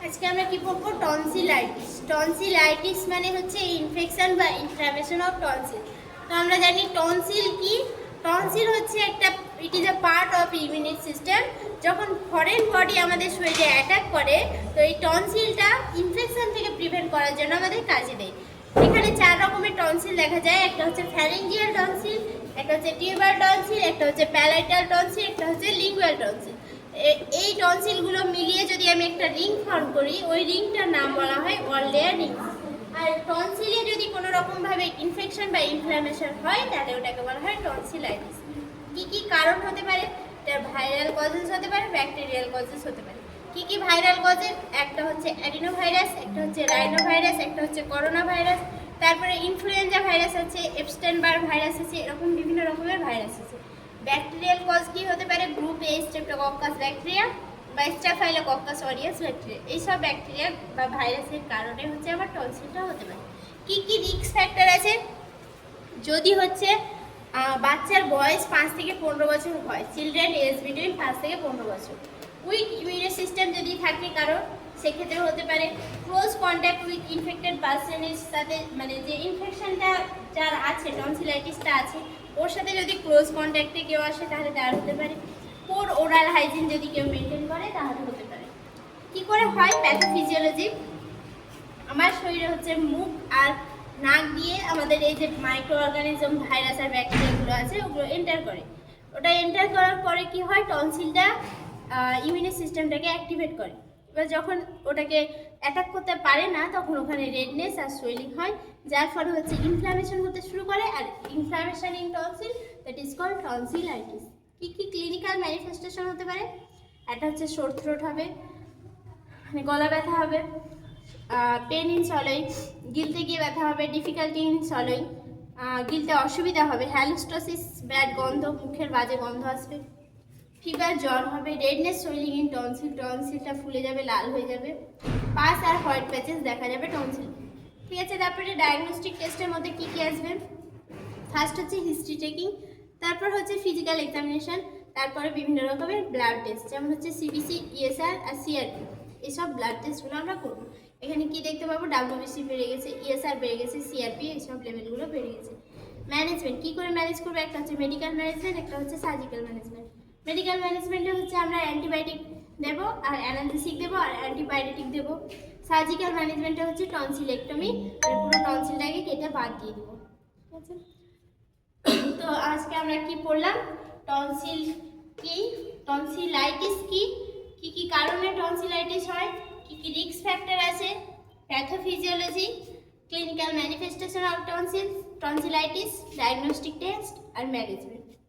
আজকে আমরা কি পড়বো? টনসিলাইটিস। টনসিলাইটিস মানে হচ্ছে ইনফেকশন বা ইনফ্লামেশন অফ টনসিল। তো আমরা জানি টনসিল কি। টনসিল হচ্ছে একটা, it is a part of ইমিউনি system. যখন ফরেন বডি আমাদের শরীরে অ্যাটাক করে, তো এই টনসিলটা ইনফেকশন থেকে প্রিভেন্ট করার জন্য আমাদের কাজে দেয়। এখানে 4 রকমের টনসিল দেখা যায়। একটা হচ্ছে ফ্যারিঞ্জিয়াল টনসিল, একটা হচ্ছে টিউবার টনসিল, একটা হচ্ছে প্যালাইটাল টনসিল, একটা হচ্ছে লিঙ্গুয়াল টনসিল। এই টনসিলগুলো মিলিয়ে যদি আমি একটা রিং ফর্ম করি, ওই রিংটার নাম বলা হয় অল লেয়ার রিং। আর টনসিলে যদি কোনো রকমভাবে ইনফেকশন বা ইনফ্লামেশন হয়, তাহলে ওটাকে বলা হয় টনসিলাইটিস। কি কি কারণ হতে পারে? এটা ভাইরাল কজেস হতে পারে, ব্যাকটেরিয়াল কজেস হতে পারে। কি কি ভাইরাল কজেস? একটা হচ্ছে অ্যাডিনো ভাইরাস, একটা হচ্ছে রাইনো ভাইরাস, একটা হচ্ছে করোনা ভাইরাস, তারপরে ইনফ্লুয়েঞ্জা ভাইরাস আছে, এপস্টেইন-বার ভাইরাস আছে, এরকম বিভিন্ন রকমের ভাইরাস আছে। ব্যাকটেরিয়াল কজ কি হতে পারে? গ্রুপ এ স্ট্রেপ্টোকক্কাস ব্যাকটেরিয়া বা স্ট্যাফাইলোকক্কাস অরিয়াস ব্যাকটেরিয়া। এইসব ব্যাকটেরিয়া বা ভাইরাসের কারণে হচ্ছে আবার টনসিলটা হতে পারে। কি কি রিস্ক ফ্যাক্টর আছে? যদি হচ্ছে বাচ্চার বয়স 5 থেকে 15 বছর হয়, চিলড্রেন এজ বিটুইন 5 থেকে 15 বছর, উইক ইমিউনি সিস্টেম যদি থাকে কারো, সেক্ষেত্রে হতে পারে ক্লোজ কন্ট্যাক্ট উইথ ইনফেক্টেড পার্সনের সাথে, মানে যে ইনফেকশনটা যার আছে, টনসিলাইটিসটা আছে, ওর সাথে যদি ক্লোজ কন্ট্যাক্টে কেউ আসে, তাহলে তার হতে পারে। পোর ওরাল হাইজিন যদি কেউ মেনটেন করে, তাহলে হতে পারে। কি করে হয়? প্যাথোফিজিওলজি। আমার শরীরে হচ্ছে মুখ আর নাক দিয়ে আমাদের এই যে মাইক্রো অর্গানিজম, ভাইরাস আর ব্যাকটেরিয়াগুলো আছে, ওগুলো এন্টার করে। ওটা এন্টার করার পরে কি হয়? টনসিলটা ইমিউনি সিস্টেমটাকে অ্যাক্টিভেট করে। এবার যখন ওটাকে অ্যাটাক করতে পারে না, তখন ওখানে রেডনেস আর সোয়েলিং হয়, যার ফলে হচ্ছে ইনফ্লামেশন হতে শুরু করে। আর inflammation in tonsil, that is called tonsillitis. কি কি ক্লিনিক্যাল ম্যানিফেস্টেশন হতে পারে? একটা হচ্ছে সোর থ্রোট হবে, মানে গলা ব্যথা হবে, পেন ইন সলোইং, গিলতে গিয়ে ব্যথা হবে, ডিফিকাল্টি ইন সলোইং, গিলতে অসুবিধা হবে, হ্যালোস্টোসিস, ব্যাড গন্ধ, মুখের বাজে গন্ধ আসবে, ফিভার, জ্বর হবে, রেডনেস সোয়েলিং ইন টনসিল, টনসিলটা ফুলে যাবে, লাল হয়ে যাবে, পাস আর হোয়াইট প্যাচেস দেখা যাবে টনসিল। ঠিক আছে, তারপরে ডায়াগনস্টিক টেস্টের মধ্যে কি কি আসবে? ফার্স্ট হচ্ছে হিস্ট্রি টেকিং, তারপর হচ্ছে ফিজিক্যাল এক্সামিনেশন, তারপরে বিভিন্ন রকমের ব্লাড টেস্ট, যেমন হচ্ছে সিবিসি, ইএসআর আর সিআরপি। এইসব ব্লাড টেস্টগুলো আমরা করবো। এখানে কি দেখতে পাবো? ডাব্লিউবিসি বেড়ে গেছে, ইএসআর বেড়ে গেছে, সিআরপি, এইসব লেভেলগুলো বেড়ে গেছে। ম্যানেজমেন্ট কি করে ম্যানেজ করবো? একটা হচ্ছে মেডিকেল ম্যানেজমেন্ট, একটা হচ্ছে সার্জিক্যাল ম্যানেজমেন্ট। মেডিকেল ম্যানেজমেন্টে হচ্ছে আমরা অ্যান্টিবায়োটিক দেবো আর অ্যানালজেসিক দেবো আর অ্যান্টিবায়োটিক দেবো। সার্জিক্যাল ম্যানেজমেন্টে হচ্ছে টনসিলেক্টমি, মানে পুরো টনসিলটাকে কেটে বাদ দিয়ে দেবো। ঠিক আছে, তো আজকে আমরা কি পড়লাম? টনসিল কি, টনসিলাইটিস কি, কি কি কারণে টনসিলাইটিস হয়, কি কি রিস্ক ফ্যাক্টর আছে, pathophysiology, clinical manifestation of tonsillitis, diagnostic test আর ম্যানেজমেন্ট।